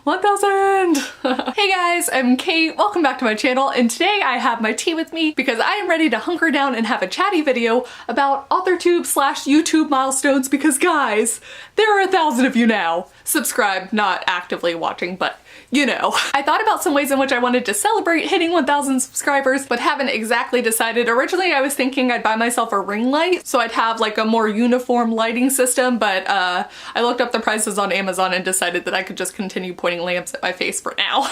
1,000! Hey guys, I'm Kate. Welcome back to my channel, and today I have my tea with me because I am ready to hunker down and have a chatty video about AuthorTube / YouTube milestones because guys, there are 1,000 of you now. Subscribed, not actively watching, but you know. I thought about some ways in which I wanted to celebrate hitting 1,000 subscribers, but haven't exactly decided. Originally I was thinking I'd buy myself a ring light so I'd have like a more uniform lighting system, but I looked up the prices on Amazon and decided that I could just continue pointing lamps at my face for now.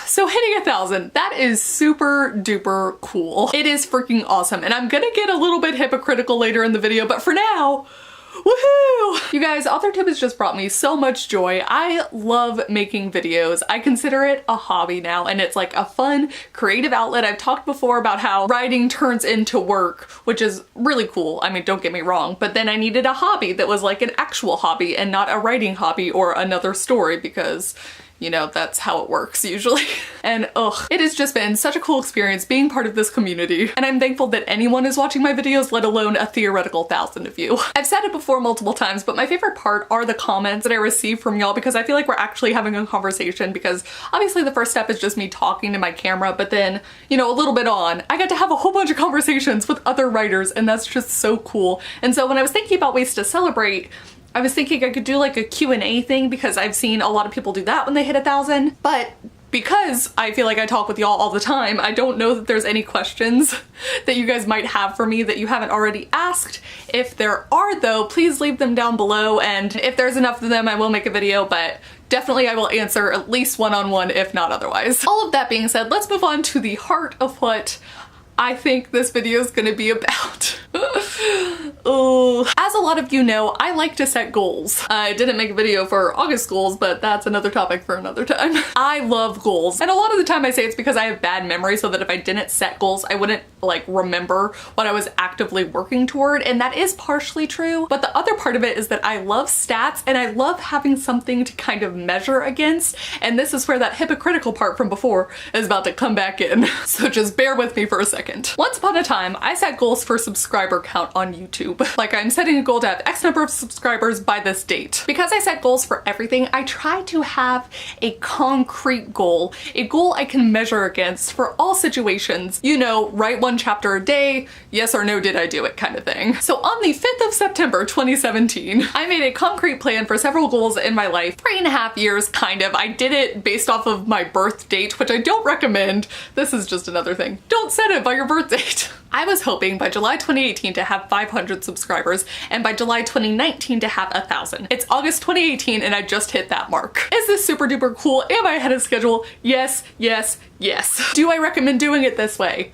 So hitting 1,000, that is super duper cool. It is freaking awesome, and I'm gonna get a little bit hypocritical later in the video, but for now, woohoo! You guys, AuthorTube has just brought me so much joy. I love making videos. I consider it a hobby now, and it's like a fun, creative outlet. I've talked before about how writing turns into work, which is really cool. I mean, don't get me wrong, but then I needed a hobby that was like an actual hobby and not a writing hobby or another story because, you know, that's how it works usually. And ugh, it has just been such a cool experience being part of this community. And I'm thankful that anyone is watching my videos, let alone a theoretical 1,000 of you. I've said it before multiple times, but my favorite part are the comments that I receive from y'all because I feel like we're actually having a conversation, because obviously the first step is just me talking to my camera, but then, you know, a little bit on, I got to have a whole bunch of conversations with other writers, and that's just so cool. And so when I was thinking about ways to celebrate, I was thinking I could do like a Q&A thing because I've seen a lot of people do that when they hit 1,000, but because I feel like I talk with y'all all the time, I don't know that there's any questions that you guys might have for me that you haven't already asked. If there are though, please leave them down below, and if there's enough of them, I will make a video, but definitely I will answer at least one-on-one, if not otherwise. All of that being said, let's move on to the heart of what I think this video is gonna be about. Ooh. As a lot of you know, I like to set goals. I didn't make a video for August goals, but that's another topic for another time. I love goals, and a lot of the time I say it's because I have bad memory, so that if I didn't set goals, I wouldn't like remember what I was actively working toward, and that is partially true. But the other part of it is that I love stats, and I love having something to kind of measure against, and this is where that hypocritical part from before is about to come back in. So just bear with me for a second. Once upon a time, I set goals for subscriber count on YouTube. Like, I'm setting a goal to have X number of subscribers by this date. Because I set goals for everything, I try to have a concrete goal, a goal I can measure against for all situations. You know, write 1 chapter a day, yes or no did I do it kind of thing. So on the 5th of September 2017, I made a concrete plan for several goals in my life. 3.5 years, kind of. I did it based off of my birth date, which I don't recommend. This is just another thing. Don't set it by your birth date. I was hoping by July 2018 to have 500 subscribers, and by July 2019 to have 1,000. It's August 2018 and I just hit that mark. Is this super duper cool? Am I ahead of schedule? Yes, yes, yes. Do I recommend doing it this way?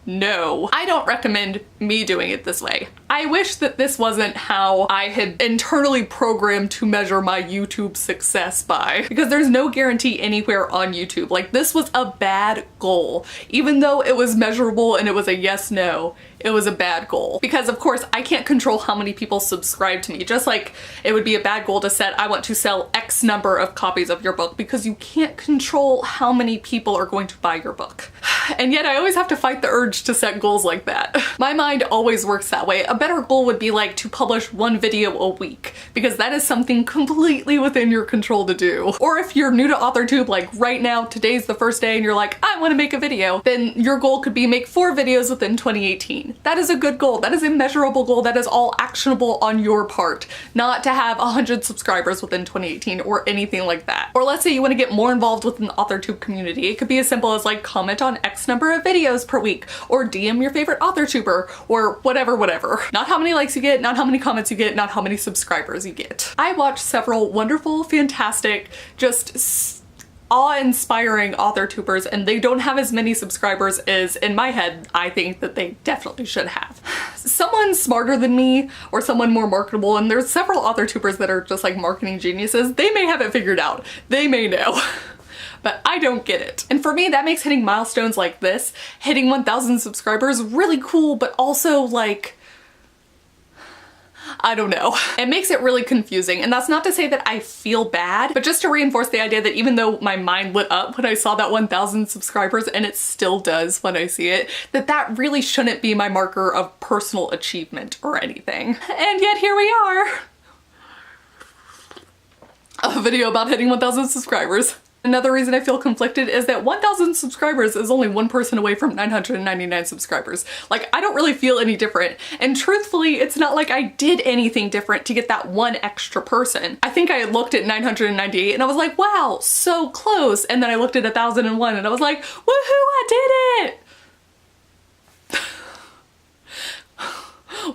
No. I don't recommend me doing it this way. I wish that this wasn't how I had internally programmed to measure my YouTube success by, because there's no guarantee anywhere on YouTube. Like, this was a bad goal. Even though it was measurable and it was a yes, no, it was a bad goal. Because of course I can't control how many people subscribe to me. Just like it would be a bad goal to set, I want to sell X number of copies of your book, because you can't control how many people are going to buy your book. And yet I always have to fight the urge to set goals like that. My mind always works that way. A better goal would be like to publish 1 video a week, because that is something completely within your control to do. Or if you're new to AuthorTube, like right now, today's the first day and you're like, I want to make a video, then your goal could be make 4 videos within 2018. That is a good goal. That is a measurable goal. That is all actionable on your part, not to have 100 subscribers within 2018 or anything like that. Or let's say you want to get more involved with an AuthorTube community. It could be as simple as like comment on X number of videos per week, or DM your favorite AuthorTuber, or whatever. Not how many likes you get, not how many comments you get, not how many subscribers you get. I watched several wonderful, fantastic, just awe-inspiring AuthorTubers, and they don't have as many subscribers as, in my head, I think that they definitely should have. Someone smarter than me, or someone more marketable, and there's several AuthorTubers that are just like marketing geniuses, they may have it figured out. They may know. But I don't get it. And for me, that makes hitting milestones like this, hitting 1,000 subscribers, really cool, but also like, I don't know. It makes it really confusing, and that's not to say that I feel bad, but just to reinforce the idea that even though my mind lit up when I saw that 1,000 subscribers, and it still does when I see it, that really shouldn't be my marker of personal achievement or anything. And yet here we are. a video about hitting 1,000 subscribers. Another reason I feel conflicted is that 1,000 subscribers is only one person away from 999 subscribers. Like, I don't really feel any different. And truthfully, it's not like I did anything different to get that one extra person. I think I looked at 998 and I was like, wow, so close. And then I looked at 1,001 and I was like, woohoo, I did it!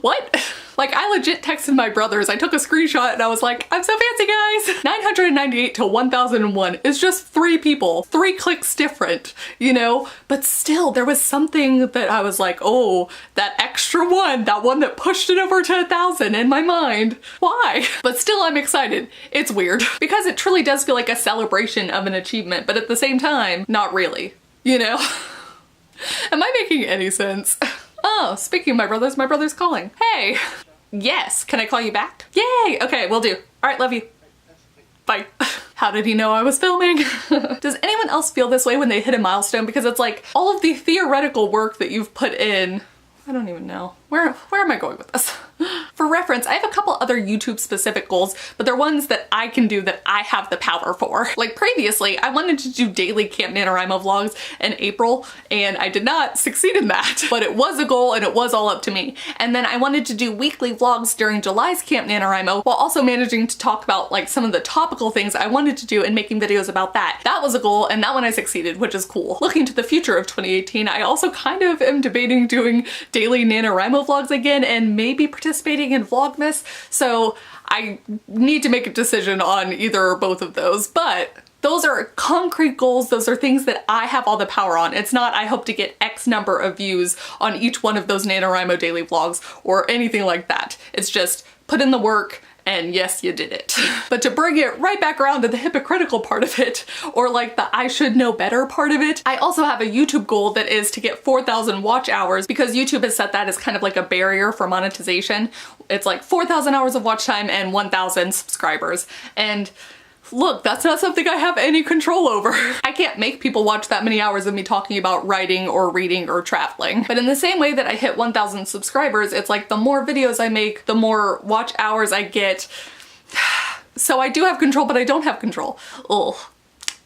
What? Like, I legit texted my brothers, I took a screenshot and I was like, I'm so fancy, guys! 998 to 1001 is just 3 people, 3 clicks different, you know? But still, there was something that I was like, oh, that extra one, that one that pushed it over to 1,000 in my mind. Why? But still, I'm excited. It's weird. Because it truly does feel like a celebration of an achievement, but at the same time, not really, you know? Am I making any sense? Oh, speaking of my brother's calling. Hey. Yes, can I call you back? Yay, okay, will do. All right, love you. Bye. How did he know I was filming? Does anyone else feel this way when they hit a milestone? Because it's like all of the theoretical work that you've put in, I don't even know. Where am I going with this? For reference, I have a couple other YouTube specific goals, but they're ones that I can do that I have the power for. Like previously, I wanted to do daily Camp NaNoWriMo vlogs in April, and I did not succeed in that, but it was a goal and it was all up to me. And then I wanted to do weekly vlogs during July's Camp NaNoWriMo while also managing to talk about like some of the topical things I wanted to do and making videos about that. That was a goal and that one I succeeded, which is cool. Looking to the future of 2018, I also kind of am debating doing daily NaNoWriMo vlogs again and maybe participating in VLOGMAS, so I need to make a decision on either or both of those, but those are concrete goals. Those are things that I have all the power on. It's not I hope to get X number of views on each one of those NaNoWriMo daily vlogs or anything like that. It's just put in the work and yes, you did it. But to bring it right back around to the hypocritical part of it, or like the I should know better part of it, I also have a YouTube goal that is to get 4,000 watch hours because YouTube has set that as kind of like a barrier for monetization. It's like 4,000 hours of watch time and 1,000 subscribers. And look, that's not something I have any control over. I can't make people watch that many hours of me talking about writing or reading or traveling. But in the same way that I hit 1,000 subscribers, it's like the more videos I make, the more watch hours I get. So I do have control, but I don't have control. Ugh.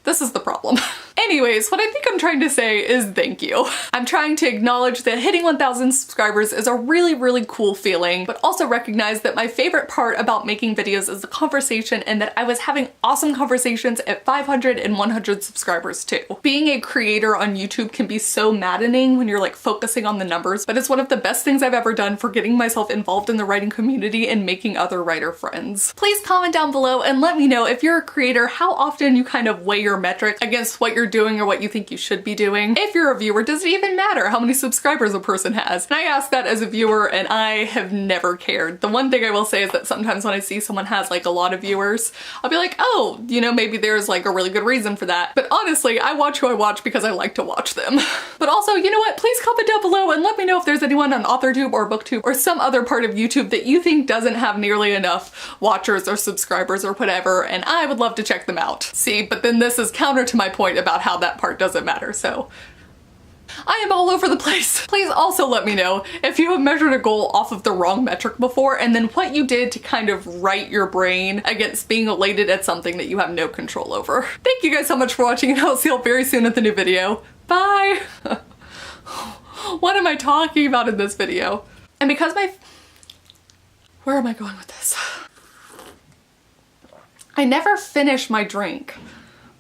This is the problem. Anyways, what I think I'm trying to say is thank you. I'm trying to acknowledge that hitting 1,000 subscribers is a really, really cool feeling, but also recognize that my favorite part about making videos is the conversation and that I was having awesome conversations at 500 and 100 subscribers too. Being a creator on YouTube can be so maddening when you're like focusing on the numbers, but it's one of the best things I've ever done for getting myself involved in the writing community and making other writer friends. Please comment down below and let me know if you're a creator, how often you kind of weigh your metric against what you're doing or what you think you should be doing. If you're a viewer, does it even matter how many subscribers a person has? And I ask that as a viewer and I have never cared. The one thing I will say is that sometimes when I see someone has like a lot of viewers, I'll be like, oh, you know, maybe there's like a really good reason for that. But honestly, I watch who I watch because I like to watch them. But also, you know what? Please comment down below and let me know if there's anyone on AuthorTube or BookTube or some other part of YouTube that you think doesn't have nearly enough watchers or subscribers or whatever, and I would love to check them out. See, but then this is counter to my point about how that part doesn't matter, so I am all over the place. Please also let me know if you have measured a goal off of the wrong metric before and then what you did to kind of right your brain against being elated at something that you have no control over. Thank you guys so much for watching and I'll see you all very soon at the new video. Bye! What am I talking about in this video? And because where am I going with this? I never finish my drink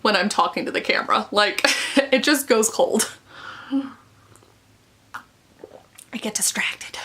when I'm talking to the camera. Like, it just goes cold. I get distracted.